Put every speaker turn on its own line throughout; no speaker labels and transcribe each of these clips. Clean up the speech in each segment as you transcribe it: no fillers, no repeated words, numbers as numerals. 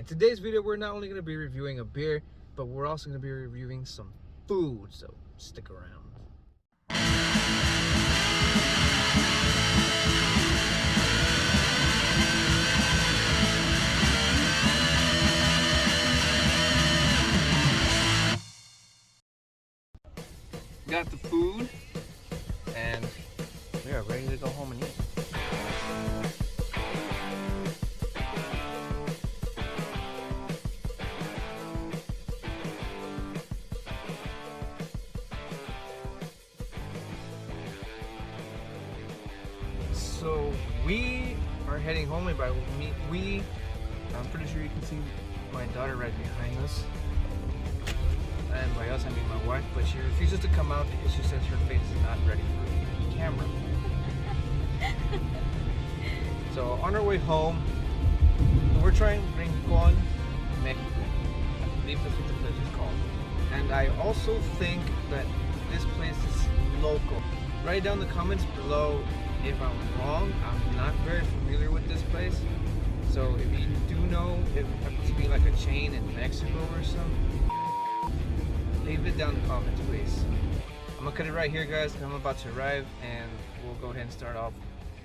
In today's video, we're not only going to be reviewing a beer, but we're also going to be reviewing some food, so stick around. Got the food, and we are ready to go home and eat. So we are heading home, and by we, I'm pretty sure you can see my daughter right behind us. And by us, I mean my wife, but she refuses to come out because she says her face is not ready for the camera. So on our way home, we're trying Rincon, Mexico. I believe that's what the place is called. And I also think that this place is local. Write down in the comments below if I'm wrong. I'm not very familiar with this place. So if you do know, if it happens to be like a chain in Mexico or something, leave it down in the comments, please. I'm gonna cut it right here, guys, because I'm about to arrive, and we'll go ahead and start off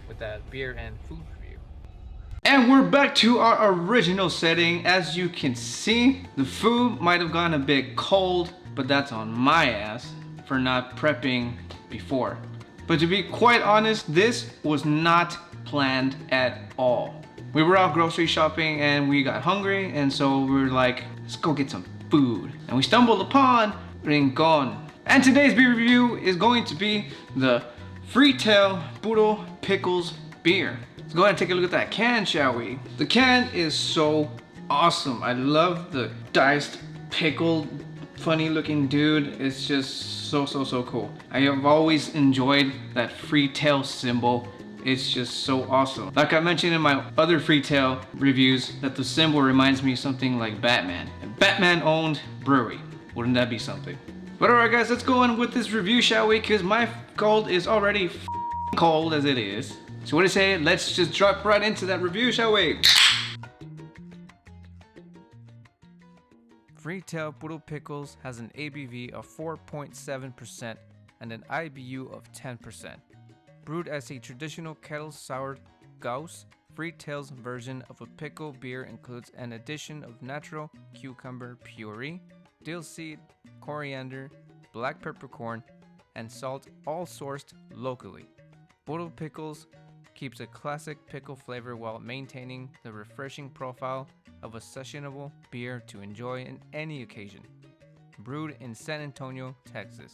with that beer and food review. And we're back to our original setting. As you can see, the food might have gone a bit cold, but that's on my ass for not prepping before. But to be quite honest, this was not planned at all. We were out grocery shopping and we got hungry, and so we were like, let's go get some food. And we stumbled upon Rincon. And today's beer review is going to be the Tail Puro Pickles beer. Let's go ahead and take a look at that can, shall we? The can is so awesome. I love the diced pickle, funny looking dude. It's just so cool. I have always enjoyed that tail symbol. It's just so awesome. Like I mentioned in my other tail reviews, that the symbol reminds me of something like Batman. And Batman owned brewery. Wouldn't that be something? But alright guys, let's go on with this review, shall we? Because my cold is already cold as it is. So what do you say? Let's just drop right into that review, shall we? Tail Puro Pickles has an ABV of 4.7% and an IBU of 10%. Brewed as a traditional kettle soured Gauss, Tail's version of a pickle beer includes an addition of natural cucumber puree, dill seed, coriander, black peppercorn, and salt, all sourced locally. Puro Pickles keeps a classic pickle flavor while maintaining the refreshing profile of a sessionable beer to enjoy in any occasion. Brewed in San Antonio, Texas.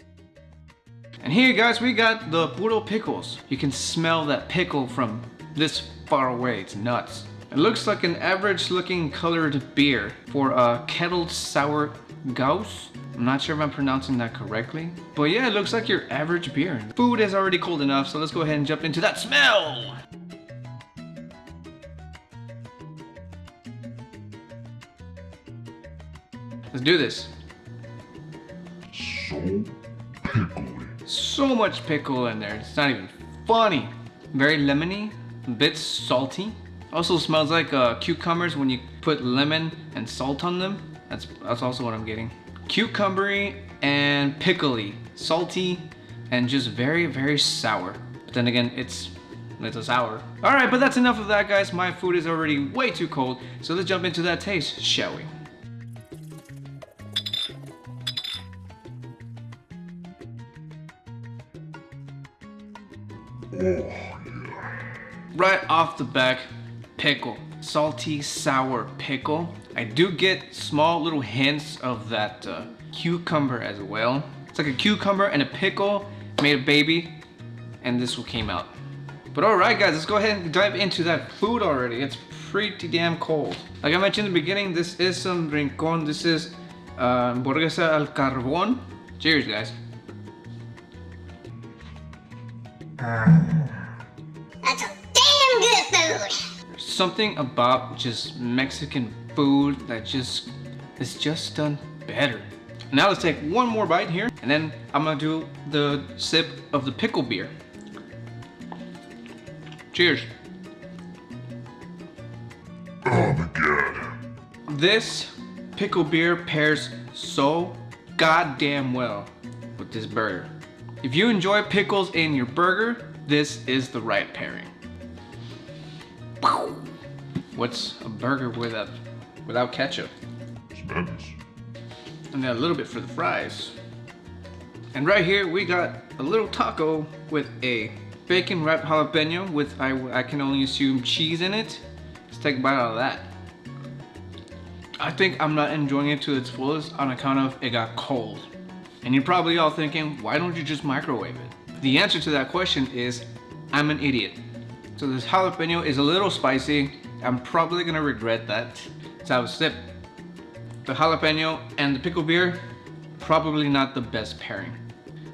And here guys, we got the Puro Pickles. You can smell that pickle from this far away. It's nuts. It looks like an average looking colored beer for a kettled sour Gauss. I'm not sure if I'm pronouncing that correctly, but yeah, it looks like your average beer. Food is already cold enough, so let's go ahead and jump into that smell. Let's do this.
So pickly.
So much pickle in there, it's not even funny. Very lemony, a bit salty. Also smells like cucumbers when you put lemon and salt on them. That's also what I'm getting. Cucumbery and pickly, salty, and just very sour. But then again, it's a sour. All right, but that's enough of that, guys. My food is already way too cold, so let's jump into that taste, shall we?
Oh, yeah.
Right off the back, pickle. Salty, sour pickle. I do get small little hints of that cucumber as well. It's like a cucumber and a pickle made a baby, and this one came out. But alright guys, let's go ahead and dive into that food already. It's pretty damn cold. Like I mentioned in the beginning, this is some Rincon. This is hamburguesa al carbón. Cheers guys.
That's a damn good food.
There's something about just Mexican food that is just done better. Now let's take one more bite here, and then I'm gonna do the sip of the pickle beer. Cheers.
Oh my god.
This pickle beer pairs so goddamn well with this burger. If you enjoy pickles in your burger, this is the right pairing. What's a burger without ketchup?
It's madness.
And then a little bit for the fries. And right here we got a little taco with a bacon wrapped jalapeno with I can only assume cheese in it. Let's take a bite out of that. I think I'm not enjoying it to its fullest on account of it got cold. And you're probably all thinking, why don't you just microwave it? The answer to that question is, I'm an idiot. So this jalapeno is a little spicy. I'm probably gonna regret that. Let's have a sip. The jalapeno and the pickle beer, probably not the best pairing.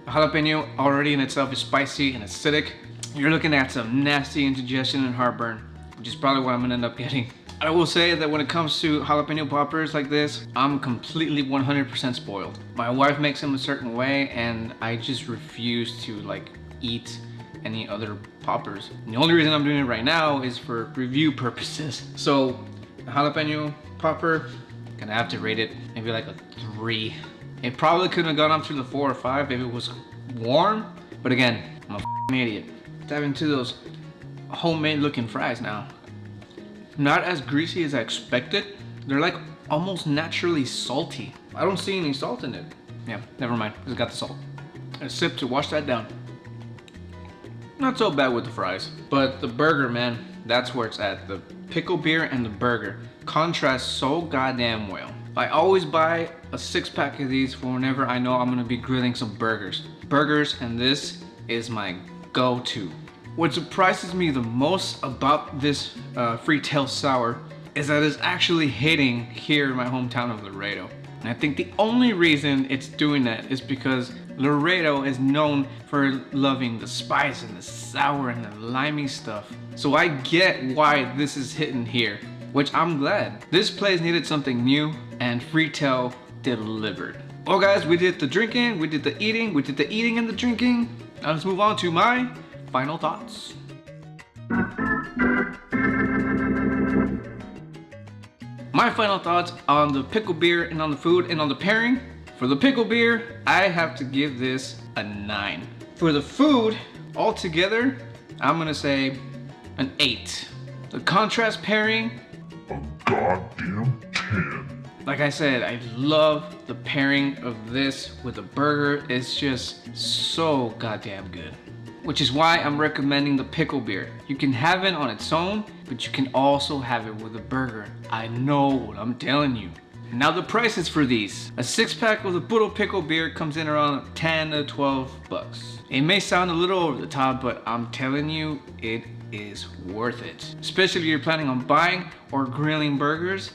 The jalapeno already in itself is spicy and acidic. You're looking at some nasty indigestion and heartburn, which is probably what I'm gonna end up getting. I will say that when it comes to jalapeno poppers like this, I'm completely 100% spoiled. My wife makes them a certain way and I just refuse to like eat any other poppers. And the only reason I'm doing it right now is for review purposes. So the jalapeno popper, gonna have to rate it maybe like a 3. It probably couldn't have gone up to the 4 or 5 if it was warm, but again, I'm a f***ing idiot. Dive into those homemade looking fries now. Not as greasy as I expected. They're like almost naturally salty. I don't see any salt in it. Yeah, never mind, it's got the salt. A sip to wash that down. Not so bad with the fries, but the burger, man, that's where it's at. The pickle beer and the burger contrast so goddamn well. I always buy a 6-pack of these for whenever I know I'm gonna be grilling some burgers. Burgers, and this is my go-to. What surprises me the most about this Tail Sour is that it's actually hitting here in my hometown of Laredo. And I think the only reason it's doing that is because Laredo is known for loving the spice and the sour and the limey stuff. So I get why this is hitting here, which I'm glad. This place needed something new and Tail delivered. Well guys, we did the drinking, we did the eating, we did the eating and the drinking. Now let's move on to my final thoughts. My final thoughts on the pickle beer and on the food and on the pairing. For the pickle beer, I have to give this a 9. For the food, altogether, I'm gonna say an 8. The contrast pairing,
A goddamn 10.
like I said, I love the pairing of this with a burger. It's just so goddamn good. Which is why I'm recommending the pickle beer. You can have it on its own, but you can also have it with a burger. I know what I'm telling you. Now the prices for these. A 6-pack of the Puro Pickle beer comes in around 10 to 12 bucks. It may sound a little over the top, but I'm telling you, it is worth it. Especially if you're planning on buying or grilling burgers,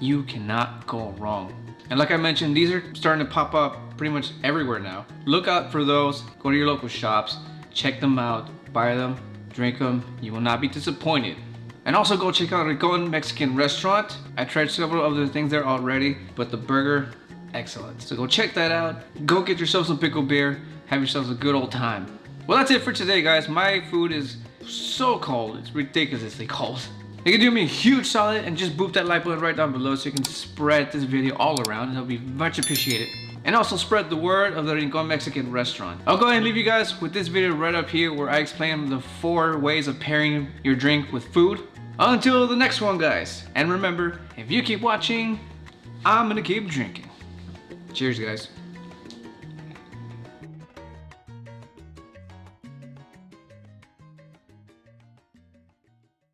you cannot go wrong. And like I mentioned, these are starting to pop up pretty much everywhere now. Look out for those, go to your local shops, check them out, buy them, drink them, you will not be disappointed. And also go check out Rincon Mexican Restaurant. I tried several other things there already, but the burger, excellent. So go check that out, go get yourself some pickle beer, have yourselves a good old time. Well, that's it for today, guys. My food is so cold, it's ridiculously cold. You can do me a huge solid and just boop that like button right down below so you can spread this video all around. It'll be much appreciated. And also spread the word of the Rincon Mexican Restaurant. I'll go ahead and leave you guys with this video right up here where I explain the 4 ways of pairing your drink with food. Until the next one, guys. And remember, if you keep watching, I'm gonna keep drinking. Cheers, guys.